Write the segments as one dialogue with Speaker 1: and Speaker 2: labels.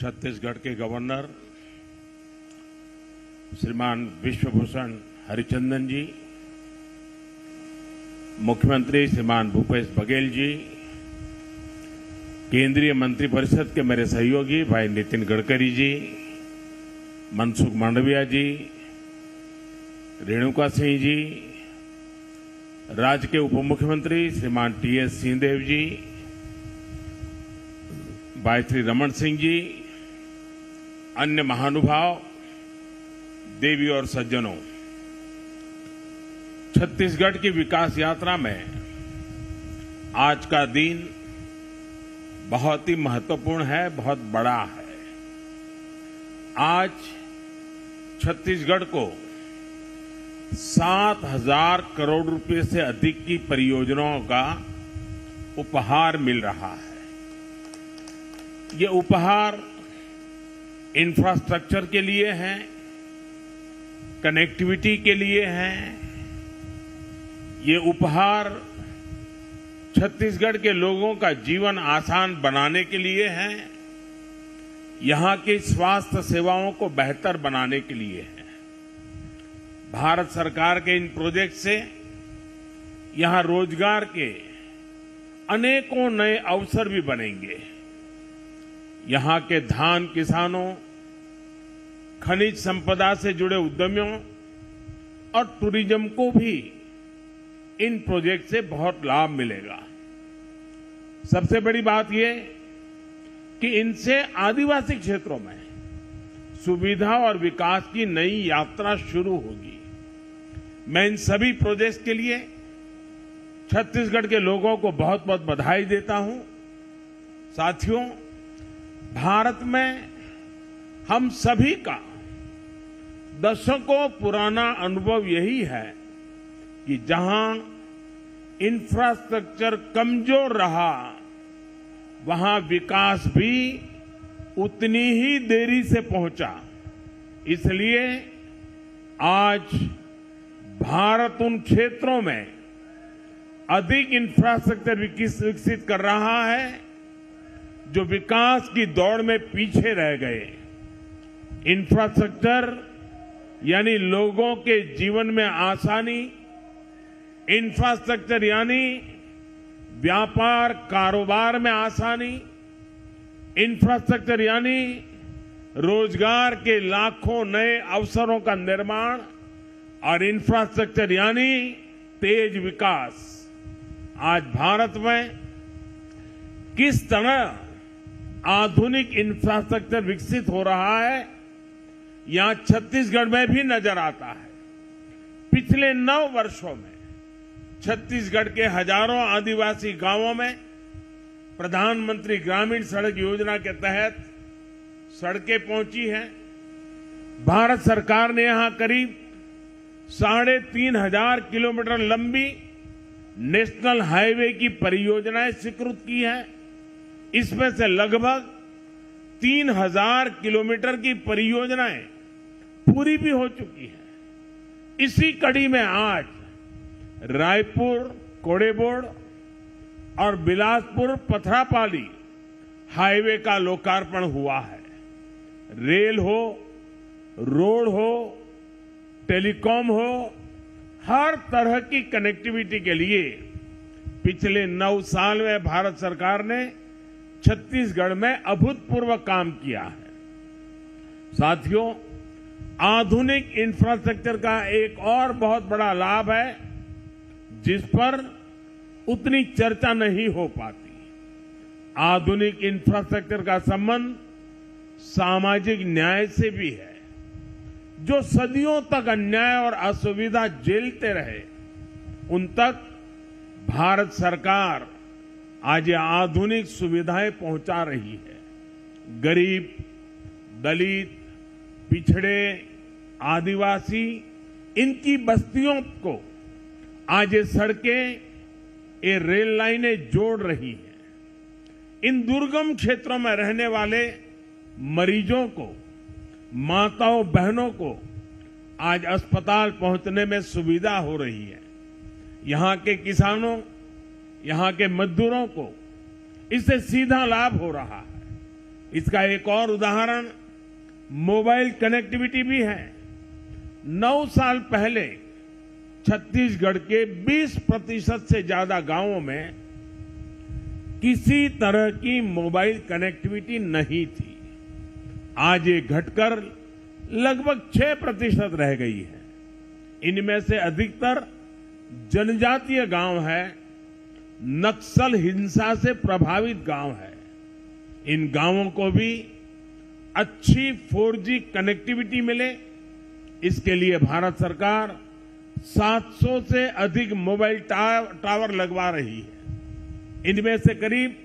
Speaker 1: छत्तीसगढ़ के गवर्नर श्रीमान विश्वभूषण हरिचंदन जी, मुख्यमंत्री श्रीमान भूपेश बघेल जी, केंद्रीय मंत्रिपरिषद के मेरे सहयोगी भाई नितिन गडकरी जी, मनसुख मांडविया जी, रेणुका सिंह जी, राज्य के उप मुख्यमंत्री श्रीमान टीएस सिंहदेव जी, भाई श्री रमन सिंह जी, अन्य महानुभाव, देवी और सज्जनों, छत्तीसगढ़ की विकास यात्रा में आज का दिन बहुत ही महत्वपूर्ण है, बहुत बड़ा है। आज छत्तीसगढ़ को 7,000 करोड़ रुपए से अधिक की परियोजनाओं का उपहार मिल रहा है। ये उपहार इंफ्रास्ट्रक्चर के लिए है, कनेक्टिविटी के लिए है। ये उपहार छत्तीसगढ़ के लोगों का जीवन आसान बनाने के लिए है, यहां की स्वास्थ्य सेवाओं को बेहतर बनाने के लिए है। भारत सरकार के इन प्रोजेक्ट से यहां रोजगार के अनेकों नए अवसर भी बनेंगे। यहां के धान किसानों, खनिज संपदा से जुड़े उद्यमियों और टूरिज्म को भी इन प्रोजेक्ट से बहुत लाभ मिलेगा। सबसे बड़ी बात यह कि इनसे आदिवासी क्षेत्रों में सुविधा और विकास की नई यात्रा शुरू होगी। मैं इन सभी प्रोजेक्ट्स के लिए छत्तीसगढ़ के लोगों को बहुत बहुत बधाई देता हूं। साथियों, भारत में हम सभी का दशकों पुराना अनुभव यही है कि जहां इंफ्रास्ट्रक्चर कमजोर रहा, वहां विकास भी उतनी ही देरी से पहुंचा। इसलिए आज भारत उन क्षेत्रों में अधिक इंफ्रास्ट्रक्चर विकसित कर रहा है जो विकास की दौड़ में पीछे रह गए। इंफ्रास्ट्रक्चर यानी लोगों के जीवन में आसानी, इंफ्रास्ट्रक्चर यानी व्यापार कारोबार में आसानी, इंफ्रास्ट्रक्चर यानी रोजगार के लाखों नए अवसरों का निर्माण और इंफ्रास्ट्रक्चर यानी तेज विकास। आज भारत में किस तरह आधुनिक इंफ्रास्ट्रक्चर विकसित हो रहा है, यहां छत्तीसगढ़ में भी नजर आता है। पिछले 9 वर्षों में छत्तीसगढ़ के हजारों आदिवासी गांवों में प्रधानमंत्री ग्रामीण सड़क योजना के तहत सड़कें पहुंची हैं। भारत सरकार ने यहां करीब 3,500 किलोमीटर लंबी नेशनल हाईवे की परियोजनाएं स्वीकृत की हैं। इसमें से लगभग 3,000 किलोमीटर की परियोजनाएं पूरी भी हो चुकी हैं। इसी कड़ी में आज रायपुर कोड़ेबोड़ और बिलासपुर पथरापाली हाईवे का लोकार्पण हुआ है। रेल हो, रोड हो, टेलीकॉम हो, हर तरह की कनेक्टिविटी के लिए पिछले 9 साल में भारत सरकार ने छत्तीसगढ़ में अभूतपूर्व काम किया है। साथियों, आधुनिक इंफ्रास्ट्रक्चर का एक और बहुत बड़ा लाभ है जिस पर उतनी चर्चा नहीं हो पाती। आधुनिक इंफ्रास्ट्रक्चर का संबंध सामाजिक न्याय से भी है। जो सदियों तक अन्याय और असुविधा झेलते रहे, उन तक भारत सरकार आज ये आधुनिक सुविधाएं पहुंचा रही है। गरीब, दलित, पिछड़े, आदिवासी, इनकी बस्तियों को आज ये सड़कें, ये रेल लाइनें जोड़ रही हैं। इन दुर्गम क्षेत्रों में रहने वाले मरीजों को, माताओं बहनों को आज अस्पताल पहुंचने में सुविधा हो रही है। यहां के किसानों, यहां के मजदूरों को इससे सीधा लाभ हो रहा है। इसका एक और उदाहरण मोबाइल कनेक्टिविटी भी है। 9 साल पहले छत्तीसगढ़ के 20% से ज्यादा गांवों में किसी तरह की मोबाइल कनेक्टिविटी नहीं थी। आज ये घटकर लगभग 6% रह गई है। इनमें से अधिकतर जनजातीय गांव है, नक्सल हिंसा से प्रभावित गांव है। इन गांवों को भी अच्छी 4G कनेक्टिविटी मिले, इसके लिए भारत सरकार 700 से अधिक मोबाइल टावर लगवा रही है। इनमें से करीब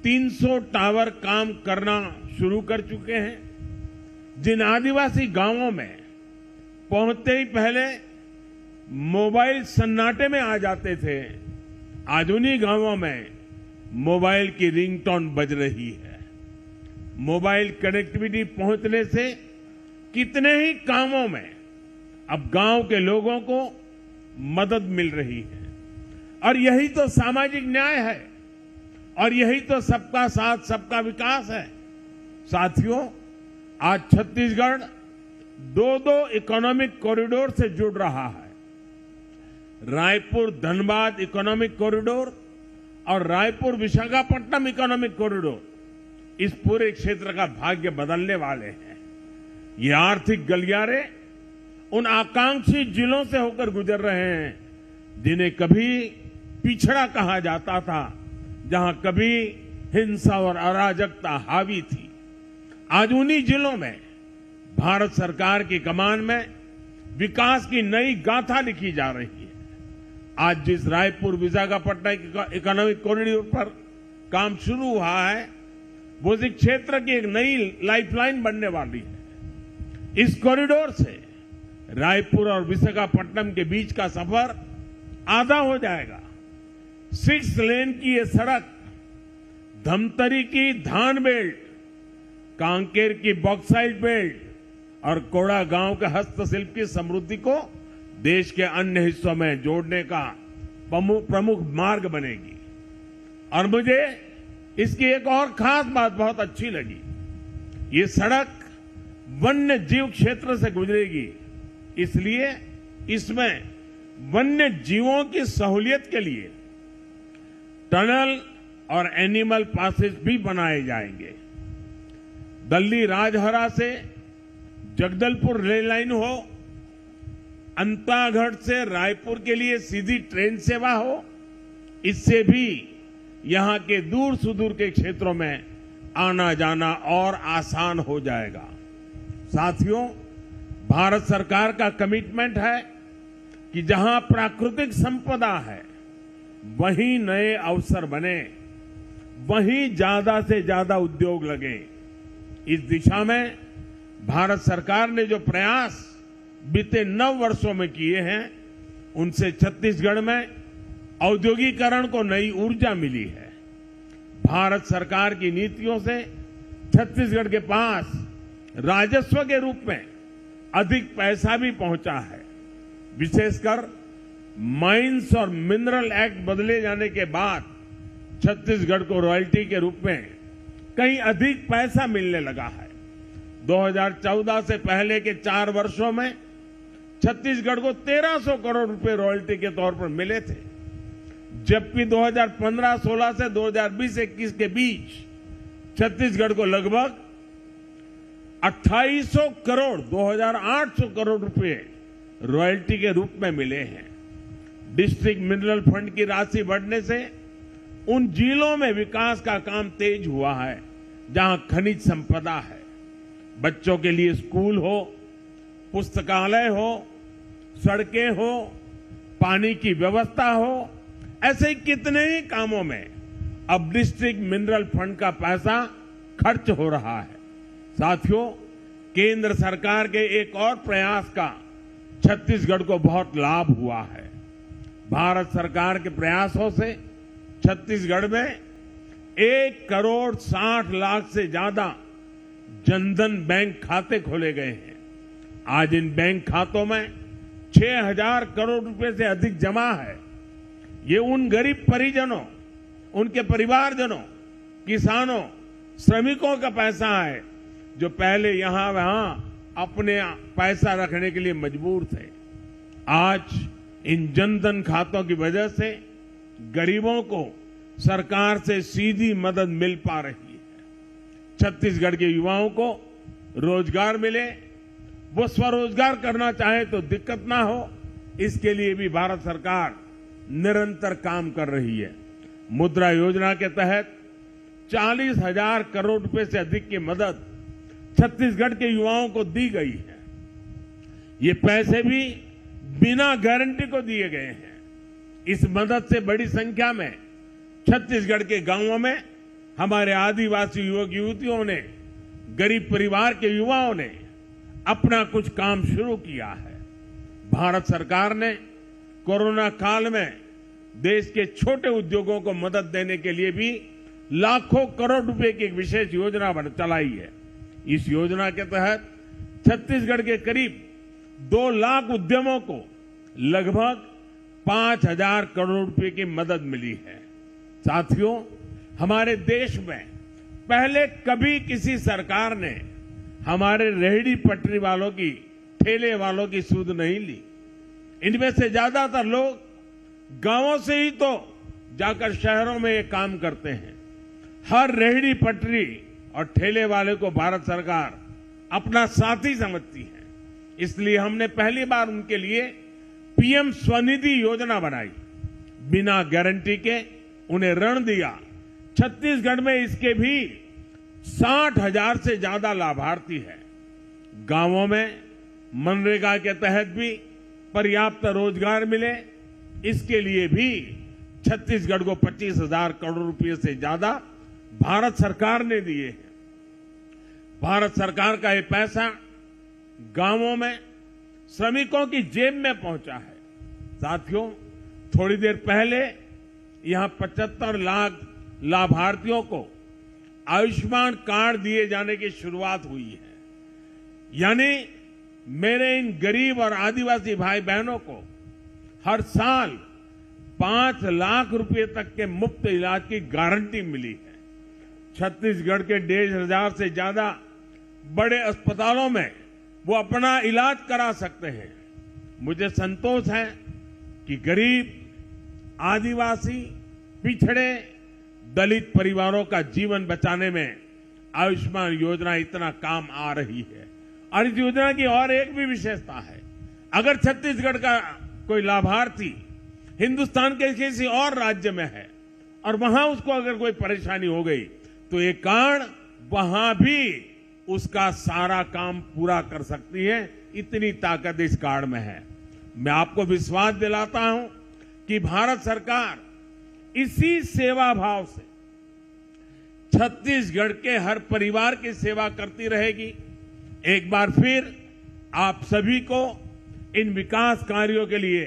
Speaker 1: 300 टावर काम करना शुरू कर चुके हैं। जिन आदिवासी गांवों में पहुंचते ही पहले मोबाइल सन्नाटे में आ जाते थे, आज उन्हीं गांवों में मोबाइल की रिंगटोन बज रही है। मोबाइल कनेक्टिविटी पहुंचने से कितने ही कामों में अब गांव के लोगों को मदद मिल रही है। और यही तो सामाजिक न्याय है, और यही तो सबका साथ सबका विकास है। साथियों, आज छत्तीसगढ़ 2 इकोनॉमिक कॉरिडोर से जुड़ रहा है। रायपुर धनबाद इकोनॉमिक कॉरिडोर और रायपुर विशाखापट्टनम इकोनॉमिक कॉरिडोर इस पूरे क्षेत्र का भाग्य बदलने वाले हैं। ये आर्थिक गलियारे उन आकांक्षी जिलों से होकर गुजर रहे हैं जिन्हें कभी पिछड़ा कहा जाता था, जहां कभी हिंसा और अराजकता हावी थी। आज उन्हीं जिलों में भारत सरकार की कमान में विकास की नई गाथा लिखी जा रही है। आज जिस रायपुर विशाखापट्टनम इकोनॉमिक कॉरिडोर पर काम शुरू हुआ है, वो इस क्षेत्र की एक नई लाइफलाइन बनने वाली है। इस कॉरिडोर से रायपुर और विशाखापट्टनम के बीच का सफर आधा हो जाएगा। 6 लेन की ये सड़क धमतरी की धान बेल्ट, कांकेर की बॉक्साइट बेल्ट और कोड़ा गांव के हस्तशिल्प की समृद्धि को देश के अन्य हिस्सों में जोड़ने का प्रमुख मार्ग बनेगी। और मुझे इसकी एक और खास बात बहुत अच्छी लगी। ये सड़क वन्य जीव क्षेत्र से गुजरेगी, इसलिए इसमें वन्य जीवों की सहूलियत के लिए टनल और एनिमल पासेस भी बनाए जाएंगे। दिल्ली राजहरा से जगदलपुर रेल लाइन हो, अंतागढ़ से रायपुर के लिए सीधी ट्रेन सेवा हो, इससे भी यहां के दूर सुदूर के क्षेत्रों में आना जाना और आसान हो जाएगा। साथियों, भारत सरकार का कमिटमेंट है कि जहां प्राकृतिक संपदा है वहीं नए अवसर बने, वहीं ज्यादा से ज्यादा उद्योग लगे। इस दिशा में भारत सरकार ने जो प्रयास बीते 9 वर्षों में किए हैं, उनसे छत्तीसगढ़ में औद्योगिकरण को नई ऊर्जा मिली है। भारत सरकार की नीतियों से छत्तीसगढ़ के पास राजस्व के रूप में अधिक पैसा भी पहुंचा है। विशेषकर माइंस और मिनरल एक्ट बदले जाने के बाद छत्तीसगढ़ को रॉयल्टी के रूप में कहीं अधिक पैसा मिलने लगा है। 2014 से पहले के 4 वर्षों में छत्तीसगढ़ को 1300 करोड़ रुपए रॉयल्टी के तौर पर मिले थे, जबकि 2015-16 से 2020-21 के बीच छत्तीसगढ़ को लगभग 2800 करोड़ 2800 करोड़ रुपए रॉयल्टी के रूप में मिले हैं। डिस्ट्रिक्ट मिनरल फंड की राशि बढ़ने से उन जिलों में विकास का काम तेज हुआ है जहां खनिज संपदा है। बच्चों के लिए स्कूल हो, पुस्तकालय हो, सड़कें हो, पानी की व्यवस्था हो, ऐसे ही कितने ही कामों में अब डिस्ट्रिक्ट मिनरल फंड का पैसा खर्च हो रहा है। साथियों, केंद्र सरकार के एक और प्रयास का छत्तीसगढ़ को बहुत लाभ हुआ है। भारत सरकार के प्रयासों से छत्तीसगढ़ में 1,60,00,000 से ज्यादा जनधन बैंक खाते खोले गए हैं। आज इन बैंक खातों में 6,000 करोड़ रुपए से अधिक जमा है। ये उन गरीब परिजनों, उनके परिवारजनों, किसानों श्रमिकों का पैसा है जो पहले यहां वहां अपने पैसा रखने के लिए मजबूर थे। आज इन जनधन खातों की वजह से गरीबों को सरकार से सीधी मदद मिल पा रही है। छत्तीसगढ़ के युवाओं को रोजगार मिले, वो स्वरोजगार करना चाहे तो दिक्कत ना हो, इसके लिए भी भारत सरकार निरंतर काम कर रही है। मुद्रा योजना के तहत 40,000 करोड़ रुपए से अधिक की मदद छत्तीसगढ़ के युवाओं को दी गई है। ये पैसे भी बिना गारंटी को दिए गए हैं। इस मदद से बड़ी संख्या में छत्तीसगढ़ के गांवों में हमारे आदिवासी युवक युवतियों ने, गरीब परिवार के युवाओं ने अपना कुछ काम शुरू किया है। भारत सरकार ने कोरोना काल में देश के छोटे उद्योगों को मदद देने के लिए भी लाखों करोड़ रुपए की एक विशेष योजना चलाई है। इस योजना के तहत छत्तीसगढ़ के करीब 2 लाख उद्यमों को लगभग 5,000 करोड़ रुपए की मदद मिली है। साथियों, हमारे देश में पहले कभी किसी सरकार ने हमारे रेहड़ी पटरी वालों की, ठेले वालों की सूद नहीं ली। इनमें से ज्यादातर लोग गांवों से ही तो जाकर शहरों में ये काम करते हैं। हर रेहड़ी पटरी और ठेले वाले को भारत सरकार अपना साथी समझती है। इसलिए हमने पहली बार उनके लिए पीएम स्वनिधि योजना बनाई। बिना गारंटी के उन्हें ऋण दिया। छत्तीसगढ़ में इसके भी 60,000 से ज्यादा लाभार्थी हैं। गांवों में मनरेगा के तहत भी पर्याप्त रोजगार मिले, इसके लिए भी छत्तीसगढ़ को 25,000 करोड़ रुपए से ज्यादा भारत सरकार ने दिए हैं। भारत सरकार का ये पैसा गांवों में श्रमिकों की जेब में पहुंचा है। साथियों, थोड़ी देर पहले यहां 75 लाख लाभार्थियों को आयुष्मान कार्ड दिए जाने की शुरुआत हुई है। यानी मेरे इन गरीब और आदिवासी भाई बहनों को हर साल 5 लाख रुपए तक के मुफ्त इलाज की गारंटी मिली है। छत्तीसगढ़ के 1,500 से ज्यादा बड़े अस्पतालों में वो अपना इलाज करा सकते हैं। मुझे संतोष है कि गरीब, आदिवासी, पिछड़े, दलित परिवारों का जीवन बचाने में आयुष्मान योजना इतना काम आ रही है। और इस योजना की और एक भी विशेषता है, अगर छत्तीसगढ़ का कोई लाभार्थी हिंदुस्तान के किसी और राज्य में है और वहां उसको अगर कोई परेशानी हो गई तो ये कार्ड वहां भी उसका सारा काम पूरा कर सकती है। इतनी ताकत इस कार्ड में है। मैं आपको विश्वास दिलाता हूं कि भारत सरकार इसी सेवा भाव से छत्तीसगढ़ के हर परिवार की सेवा करती रहेगी। एक बार फिर आप सभी को इन विकास कार्यों के लिए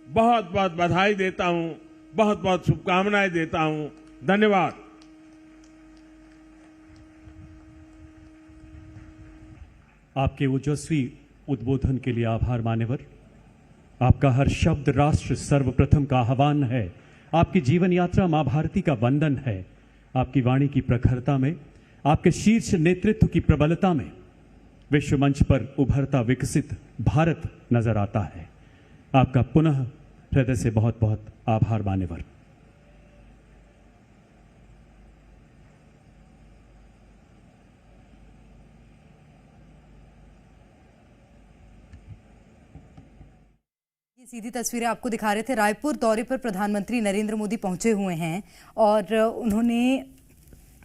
Speaker 1: बहुत बहुत बधाई देता हूं, बहुत बहुत शुभकामनाएं देता हूं। धन्यवाद।
Speaker 2: आपके ओजस्वी उद्बोधन के लिए आभार मान्यवर। आपका हर शब्द राष्ट्र सर्वप्रथम का आह्वान है। आपकी जीवन यात्रा मां भारती का वंदन है। आपकी वाणी की प्रखरता में, आपके शीर्ष नेतृत्व की प्रबलता में विश्व मंच पर उभरता विकसित भारत नजर आता है। आपका पुनः हृदय से बहुत बहुत आभार मान्यवर।
Speaker 3: सीधी तस्वीरें आपको दिखा रहे थे। रायपुर दौरे पर प्रधानमंत्री नरेंद्र मोदी पहुंचे हुए हैं और उन्होंने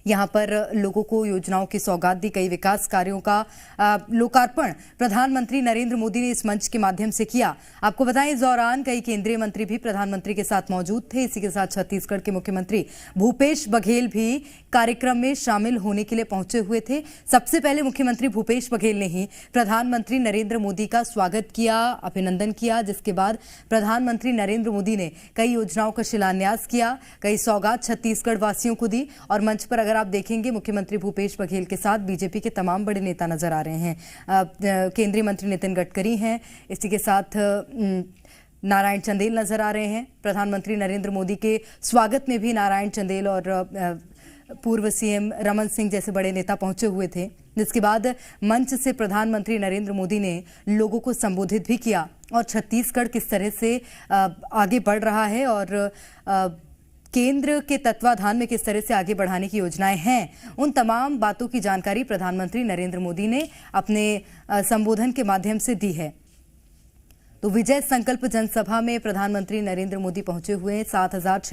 Speaker 3: यहाँ पर लोगों को योजनाओं की सौगात दी। कई विकास कार्यों का लोकार्पण प्रधानमंत्री नरेंद्र मोदी ने इस मंच के माध्यम से किया। आपको बताएं, इस दौरान कई केंद्रीय मंत्री भी प्रधानमंत्री के साथ मौजूद थे। इसी के साथ छत्तीसगढ़ के मुख्यमंत्री भूपेश बघेल भी कार्यक्रम में शामिल होने के लिए पहुंचे हुए थे। सबसे पहले मुख्यमंत्री भूपेश बघेल ने ही प्रधानमंत्री नरेंद्र मोदी का स्वागत किया, अभिनंदन किया, जिसके बाद प्रधानमंत्री नरेंद्र मोदी ने कई योजनाओं का शिलान्यास किया, कई सौगात छत्तीसगढ़ वासियों को दी। और मंच पर आप देखेंगे मुख्यमंत्री भूपेश बघेल के साथ बीजेपी के तमाम बड़े नेता नजर आ रहे हैं। केंद्रीय मंत्री नितिन गडकरी हैं, इसी के साथ नारायण चंदेल नजर आ रहे हैं। प्रधानमंत्री नरेंद्र मोदी के स्वागत में भी नारायण चंदेल और पूर्व सीएम रमन सिंह जैसे बड़े नेता पहुंचे हुए थे, जिसके बाद मंच से प्रधानमंत्री नरेंद्र मोदी ने लोगों को संबोधित भी किया और छत्तीसगढ़ किस तरह से आगे बढ़ रहा है और केंद्र के तत्वाधान में किस तरह से आगे बढ़ाने की योजनाएं हैं, उन तमाम बातों की जानकारी प्रधानमंत्री नरेंद्र मोदी ने अपने संबोधन के माध्यम से दी है। तो विजय संकल्प जनसभा में प्रधानमंत्री नरेंद्र मोदी पहुंचे हुए हैं। 7,600